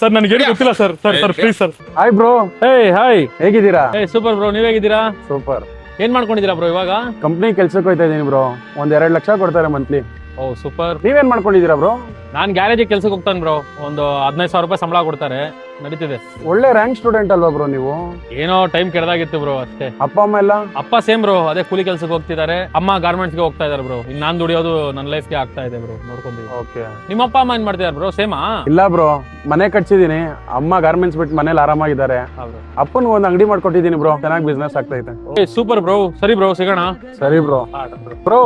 Sir ನನಗೆ ಗೊತ್ತಿಲ್ಲ sir please sir. Hi bro. Hi ಹೇಗಿದ್ದೀರಾ? ಸೂಪರ್ ಬ್ರೋ, ನೀವ್ ಹೇಗಿದ್ದೀರಾ? ಸೂಪರ್. ಏನ್ ಮಾಡ್ಕೊಂಡಿದ್ದೀರಾ ಬ್ರೋ ಇವಾಗ? ಕಂಪ್ನಿ ಕೆಲ್ಸಕ್ಕೆ ಹೋಗ್ತಾ ಇದೀನಿ ಬ್ರೋ. 1-2 ಲಕ್ಷ ಕೊಡ್ತಾರೆ ಮಂತ್ಲಿ. ಓ ಸೂಪರ್. ನೀವೇನ್ ಮಾಡ್ಕೊಂಡಿದ್ದೀರಾ ಬ್ರೋ? ನಾನ್ ಗ್ಯಾರೇಜ್ ಕೆಲ್ಸಕ್ಕೆ ಹೋಗ್ತಾನೆ ಬ್ರೋ. ಒಂದು 15,000 ರೂಪಾಯಿ ಸಂಬಳ ಕೊಡ್ತಾರೆ, ನಡೀತಿದೆ. ಒಳ್ಳೆ ರ್ಯಾಂಕ್ ಸ್ಟೂಡೆಂಟ್ ಅಲ್ವಾ ಬ್ರೋ ನೀವು? ಏನೋ ಟೈಮ್ ಕೆಡದಾಗಿತ್ತು ಬ್ರೋ ಅಷ್ಟೇ. ಅಪ್ಪ ಅಮ್ಮ ಎಲ್ಲ? ಅಪ್ಪ ಸೇಮ್ ಬ್ರೋ, ಅದೇ ಕೂಲಿ ಕೆಲ್ಸಕ್ಕೆ ಹೋಗ್ತಿದ್ದಾರೆ. ಅಮ್ಮ ಗಾರ್ಮೆಂಟ್ಸ್ ಗೆ ಹೋಗ್ತಾ ಇದಾರೆ ಬ್ರೋ. ಇನ್ನು ನಾನ್ ದುಡಿಯೋದು ನನ್ನ ಲೈಫ್ಗೆ ಆಗ್ತಾ ಇದೆ ಬ್ರೋ, ನೋಡ್ಕೊಂತೀವಿ. ಓಕೆ. ನಿಮ್ಮ ಅಪ್ಪ ಅಮ್ಮ ಏನ್ ಮಾಡ್ತಿದಾರೆ ಬ್ರೋ? ಸೇಮಾ? ಇಲ್ಲ ಬ್ರೋ, ಮನೆ ಕಟ್ಸಿದೀನಿ. ಅಮ್ಮ ಗಾರ್ಮೆಂಟ್ಸ್ ಬಿಟ್ಟು ಮನೇಲಿ ಆರಾಮಾಗಿದ್ದಾರೆ. ಅಪ್ಪನ್ ಒಂದ್ ಅಂಗಡಿ ಮಾಡ್ಕೊಟ್ಟಿದೀನಿ ಬ್ರೋ, ಚೆನ್ನಾಗಿ ಬಿಸ್ನೆಸ್ ಆಗ್ತೈತೆ. Super bro. ಸರಿ ಬ್ರೋ, ಸಿಗೋಣ. ಸರಿ ಬ್ರೋ. ಬ್ರೋ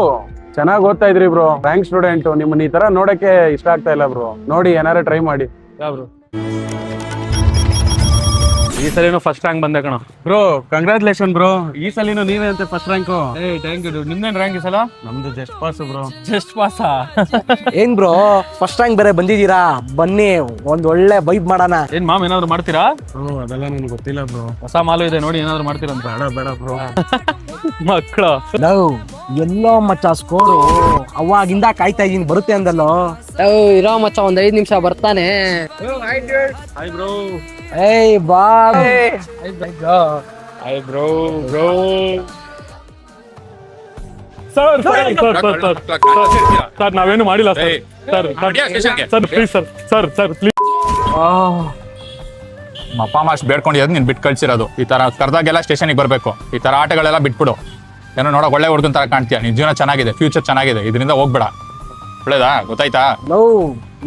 ಚೆನ್ನಾಗಿ ಓದ್ತಾ ಇದ್ರಿ ಬ್ರೋ, ರ್ಯಾಂಕ್ ಸ್ಟೂಡೆಂಟ್. ನಿಮ್ಮನ್ನ ಈ ತರ ನೋಡಕ್ಕೆ ಇಷ್ಟ ಆಗ್ತಾ ಇಲ್ಲ ಬ್ರೋ. ನೋಡಿ ಏನಾರ ಟ್ರೈ ಮಾಡಿ. ಬ್ರೋ ಈ ಸಲಿನೂ ಫಸ್ಟ್ ರ್ಯಾಂಕ್ ಬಂದೆ ಕಣ ಬ್ರೋ. Congratulation bro. ಈ ಸಲಿನೂ ನೀವೇ ಅಂತ ಫಸ್ಟ್ ರ್ಯಾಂಕು. Thank you. ನಿಮ್ದೇನ್ ರ್ಯಾಂಕ್ ಈ ಸಲ? ನಮ್ದು just pass bro. Just pass? ಏನ್ ಬ್ರೋ ಫಸ್ಟ್ ರ್ಯಾಂಕ್ ಬೇರೆ ಬಂದಿದ್ದೀರಾ? ಬನ್ನಿ ಒಂದ್ ಒಳ್ಳೆ ಬೈಕ್ ಮಾಡೋಣ. ಏನ್ ಮಾಮ್ ಏನಾದ್ರು ಮಾಡ್ತೀರಾ? ಅದೆಲ್ಲ ನನ್ಗೆ ಗೊತ್ತಿಲ್ಲ ಬ್ರೋ. ಹೊಸ ಮಾಲು ಇದೆ ನೋಡಿ, ಏನಾದ್ರು ಮಾಡ್ತೀರಾ ಅಂತ. ಬೇಡ ಬ್ರೋ. ಮಕ್ಕಳು ಎಲ್ಲೋ ಮಚ್ಚ ಸ್ಕೋರು ಅವಾಗಿಂದ ಕಾಯ್ತಾ ಇದೀನಿ, ಬರುತ್ತೆ ಅಂದಲ್ಲೋ. ಇರೋ ಮಚ್ಚ ಒಂದ್ 5 ನಿಮಿಷ ಬರ್ತಾನೆ. Hi bro. ಏಯ್ ಬಾ. Hi bro. ಸರ್ ನಾವೇನು ಮಾಡಿಲ್ಲ ಸರ್ ಪ್ಲೀಸ್ ಸರ್ ಪ್ಲೀಸ್. ಅಪ್ಪ ಅಮ್ಮ ಅಷ್ಟು ಬೇಡ್ಕೊಂಡಿರೋದು ನೀನು ಬಿಟ್ಟು ಕಳ್ಸಿರೋದು. ಈ ತರ ಕರ್ದಾಗೆಲ್ಲ ಸ್ಟೇಷನ್ಗೆ ಬರಬೇಕು. ಈ ತರ ಆಟಗಳೆಲ್ಲ ಬಿಟ್ಬಿಡು. ಏನೋ ನೋಡಕ್ ಒಳ್ಳೆ ಹುಡುಗನ ತರ ಕಾಣ್ತೀಯ. ನಿನ್ ಜೀವನ ಚೆನ್ನಾಗಿದೆ, ಫ್ಯೂಚರ್ ಚೆನ್ನಾಗಿದೆ, ಇದರಿಂದ ಹೋಗ್ಬೇಡ. ಒಳ್ಳೇದಾ? ಗೊತ್ತಾಯ್ತಾ?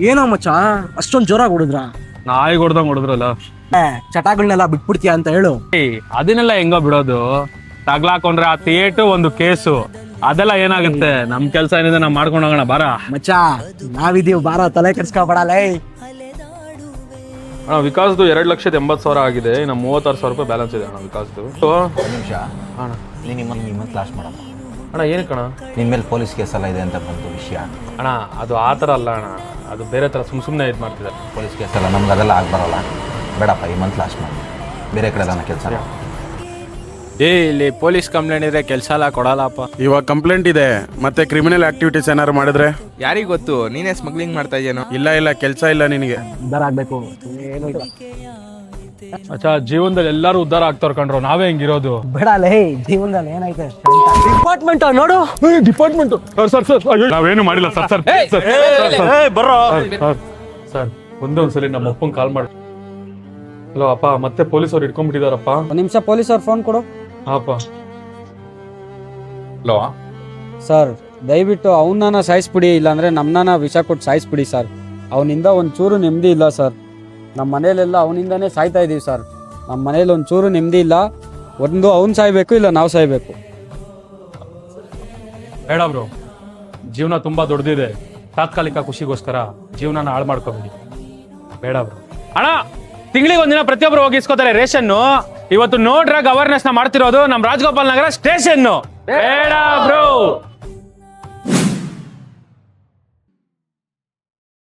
ಏನೋ ಮಚ್ಚ ಅಷ್ಟೊಂದ್ ಜೋರಾಗಿ ಹೊಡಿದ್ರ? ನಾಯಿ ಹೊಡ್ದಂಗ್ ಹೊಡೆದ್ರಲ್ಲ. ಚಟಗಳನ್ನೆಲ್ಲ ಬಿಟ್ಬಿಡ್ತೀಯ ಅಂತ ಹೇಳು. ಅದನ್ನೆಲ್ಲ ಹೆಂಗೋ ಬಿಡೋದು? ತಗ್ಲಾಕೊಂಡ್ರೆ ಆ ಥಿಯೇಟು ಒಂದು ಕೇಸು, ಅದೆಲ್ಲ ಏನಾಗುತ್ತೆ? ನಮ್ ಕೆಲ್ಸ ಏನಿದೆ ನಾವ್ ಮಾಡ್ಕೊಂಡು ಹೋಗೋಣ ಬಾರ. ಮಚ್ಚ ನಾವಿದೀವಿ ಬಾರ, ತಲೆ ಕೆಡ್ಸ್ಕೊಬೇಡಲೇ. ಅಣ್ಣ ವಿಕಾಸ್ದು 2,80,000 ಆಗಿದೆ. ಇನ್ನು 36,000 ರೂಪಾಯಿ ಬ್ಯಾಲೆನ್ಸ್ ಇದೆ ಅಣ್ಣ ವಿಕಾಸ್ದು. ನಿಮಿಷ ಅಣ್ಣ ನಿಮ್ಮನ್ನು ಕ್ಲಾಸ್ ಮಾಡಮ್ಮ. ಅಣ್ಣ ಏನಕ್ಕೆ ಅಣ್ಣ? ನಿನ್ನ ಮೇಲೆ ಪೊಲೀಸ್ ಕೇಸ್ ಎಲ್ಲ ಇದೆ ಅಂತ ಬಂತು ವಿಷಯ. ಅಣ್ಣ ಅದು ಆ ಥರ ಅಲ್ಲ ಅಣ್ಣ, ಅದು ಬೇರೆ ಥರ ಸುಮ್ಮನೆ ಇದು ಮಾಡ್ತಿದ್ದಾರೆ. ಪೊಲೀಸ್ ಕೇಸ್ ಎಲ್ಲ ನಮ್ಗೆ ಅದೆಲ್ಲ ಆಗ್ಬರಲ್ಲ. ಬೇಡಪ್ಪ, ಈ ಮಂತ್ ಲಾಸ್ಟ್ ಮಾಡಿ ಬೇರೆ ಕಡೆ ಎಲ್ಲ ಕೆಲಸ. ಇಲ್ಲಿ ಪೊಲೀಸ್ ಕಂಪ್ಲೇಂಟ್ ಇದ್ರೆ ಕೆಲಸ ಎಲ್ಲ ಕೊಡಲ್ಲಪ್ಪ. ಇವಾಗ ಕಂಪ್ಲೇಂಟ್ ಇದೆ, ಮತ್ತೆ ಕ್ರಿಮಿನಲ್ ಆಕ್ಟಿವಿಟೀಸ್ ಏನಾರು ಮಾಡಿದ್ರೆ? ಯಾರಿಗ್ ಗೊತ್ತು, ನೀನೇ ಸ್ಮಗ್ಲಿಂಗ್ ಮಾಡ್ತಾ ಇದೆಯೇನೋ. ಇಲ್ಲ ಕೆಲಸ ಇಲ್ಲ ನಿನಗೆ. ಉದ್ದಾರ ಆಗ್ಬೇಕು. ಅಚ್ಚಾ, ಜೀವನದಲ್ಲಿ ಎಲ್ಲರೂ ಉದ್ಧಾರ ಆಗ್ತಾರ ಕಣ್ರು, ನಾವೇ ಹೆಂಗಿರೋದು? ಬಿಡಲೇ, ಜೀವನದಲ್ಲಿ ಏನೈತೆ ಡಿಪಾರ್ಟ್ಮೆಂಟ್ ನೋಡು. ಡಿಪಾರ್ಟ್ಮೆಂಟ್ ನಾವೇನು ಮಾಡಿಲ್ಲ ಸರ್. ಸರ್ ಒಂದೊಂದ್ಸಲಿ ನಮ್ಮ ಅಪ್ಪಂಗೆ ಕಾಲ್ ಮಾಡಿ. ಹಲೋ ಅಪ್ಪ, ಮತ್ತೆ ಪೊಲೀಸವ್ರು ಇಟ್ಕೊಂಡ್ಬಿಟ್ಟಿದಾರಪ್ಪ. ಒಂದ್ ನಿಮಿಷ ಪೊಲೀಸ್ ಅವ್ರ ಫೋನ್ ಕೊಡು. ಹಾಪ. ಹಲೋ ಸರ್ ದಯವಿಟ್ಟು ಅವನ್ನ ಸಾಯಿಸ್ಬಿಡಿ, ಇಲ್ಲಾಂದ್ರೆ ನಮ್ಮನ್ನ ವಿಷ ಕೊಟ್ಟು ಸಾಯಿಸ್ಬಿಡಿ ಸರ್. ಅವನಿಂದ ಒಂಚೂರು ನೆಮ್ಮದಿ ಇಲ್ಲ ಸರ್. ನಮ್ಮ ಮನೇಲೆಲ್ಲ ಅವನಿಂದಾನೇ ಸಾಯ್ತಾ ಇದೀವಿ ಸರ್. ನಮ್ಮ ಮನೇಲಿ ಒಂಚೂರು ನೆಮ್ಮದಿ ಇಲ್ಲ. ಒಂದು ಅವ್ನು ಸಾಯ್ಬೇಕು, ಇಲ್ಲ ನಾವು ಸಾಯ್ಬೇಕು. ಬೇಡ ಬ್ರೋ, ಜೀವನ ತುಂಬಾ ದೊಡ್ಡದಿದೆ. ತಾತ್ಕಾಲಿಕ ಖುಷಿಗೋಸ್ಕರ ಜೀವನನ ಹಾಳು ಮಾಡ್ಕೊಬೇಡಿ. ಬೇಡ ಬ್ರೋ. ಅಣ್ಣ ತಿಂಗಳಿಗೆ ಒಂದಿನ ಪ್ರತಿಯೊಬ್ಬರು ಹೋಗಿ ಇಸ್ಕೋತಾರೆ ರೇಷನ್. ಇವತ್ತು ನೋ ಡ್ರಗ್ ಅವೇರ್ನೆಸ್ ನ ಮಾಡ್ತಿರೋದು ನಮ್ಮ ರಾಜಗೋಪಾಲ್ ನಗರ ಸ್ಟೇಷನ್. ಬೇಡ ಬ್ರೋ.